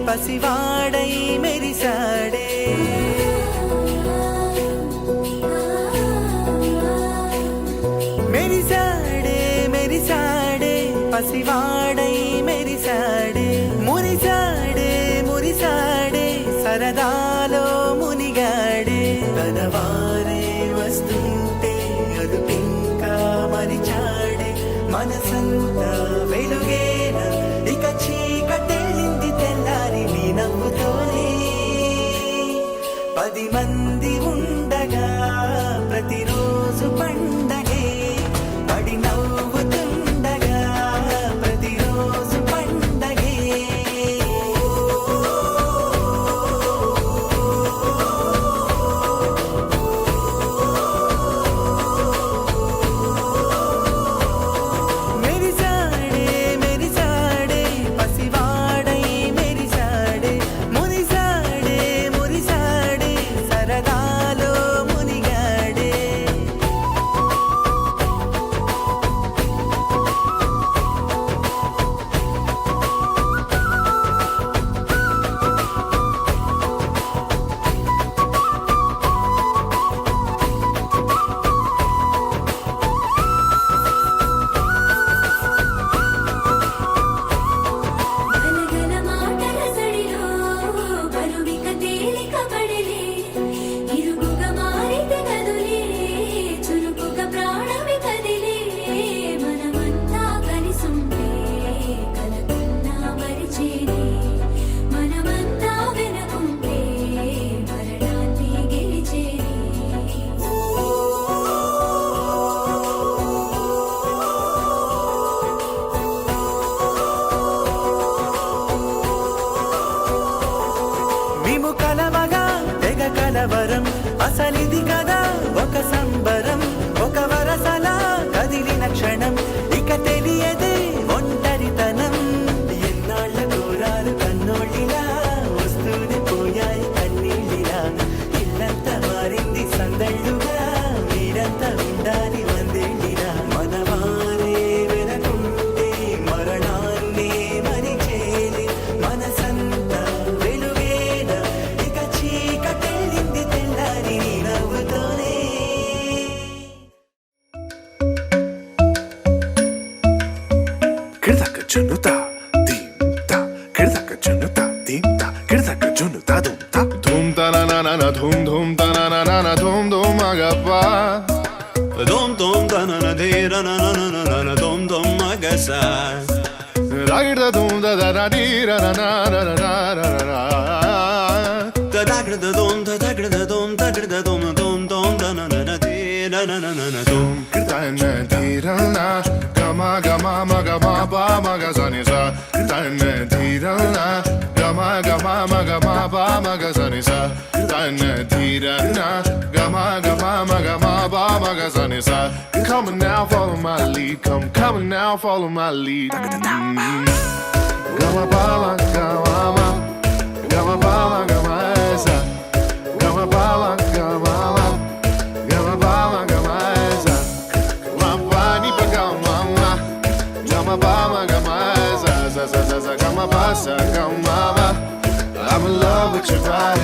పసివాడై మెరిసాడే మెరిసాడే మెరిసాడే పసివాడై మెరిసాడే మురిసాడే మురిసాడే సరదాలో మునిగాడే తనవారే వస్తుంటే అదుపింకా మరిచాడే మనసంతా వెలుగేన ఇక చీకటెళ్ళింది తెల్లారి నీ నవ్వుతోనే 10 మంది ఉండగా ప్రతిరోజు పండగే పడి నవ్వుతుండగా ప్రతిరోజు పండగే మెరిసాడే మెరిసాడే పసివాడై మెరిసాడే మురిసాడే మురిసాడే సరదాలో మునిగాడే గలగల మాటల సడిలో బరువిక తేలిక పడిలే ఇరుగుగా మారితే కదులే చురుకుగా ప్రాణమి కదిలే మనమంతా కలిసుంటే కలకున్నా మరిచేనే మనమంతా వెనకుంటే మరణాన్ని గెలిచేనే మేము కలవగా తెగ కలవరం అసలిది కదా ఒక సంబరం ఒక వరసలా కదిలిన క్షణం ఇక తెలియదే ఒంటరితనం ఎన్నాళ్ళ దూరాలు కన్నోళ్ళిలా వస్తూనే పోయాయి కన్నీళ్ళిలా ఇల్లంతా మారింది సందళ్ళుగా మీరంతా ఉండాలి వందేళ్ళిలా మనవారే వెనకుంటే మరణాన్ని మరిచేలి మనసంతా వెలుగేన ఇక చీకటెళ్ళింది తెల్లారి నీ నవ్వుతోనే కిడదక జునుతా దీంతా కిడదక జునుతా దీంతా కిడదక జునుతా దుంతా ధూమ్ తనననన ధూమ్ ధూమ్ తనననన ధూమ్ ధూమ్ మగపా Dom dom da na na de ra na na na na na dom dom magasa. రాగిడ ధూమ్ దదర డీర నా నా నా నా నా Da da gra da dom da da gra da dom da gra da dom dom dom da na na na de ra na na na na dom. కిడతన ధీరనా గమ గమ మగ మా పా మగ సని సా కిడతన ధీరనా గమ గమ మగ మా పా మగ సని సా కిడతన ధీరనా గమ గమ మగ మా పా మగ సని సా Come on now, follow my lead. Come on now, follow my lead. Gama bala, gama, gama bala, gama esa. Gama bala, gama, gama bala, gama esa. Gama bani pa gama, gama bala, gama esa. sa ga ma ba. I'm in love with your body.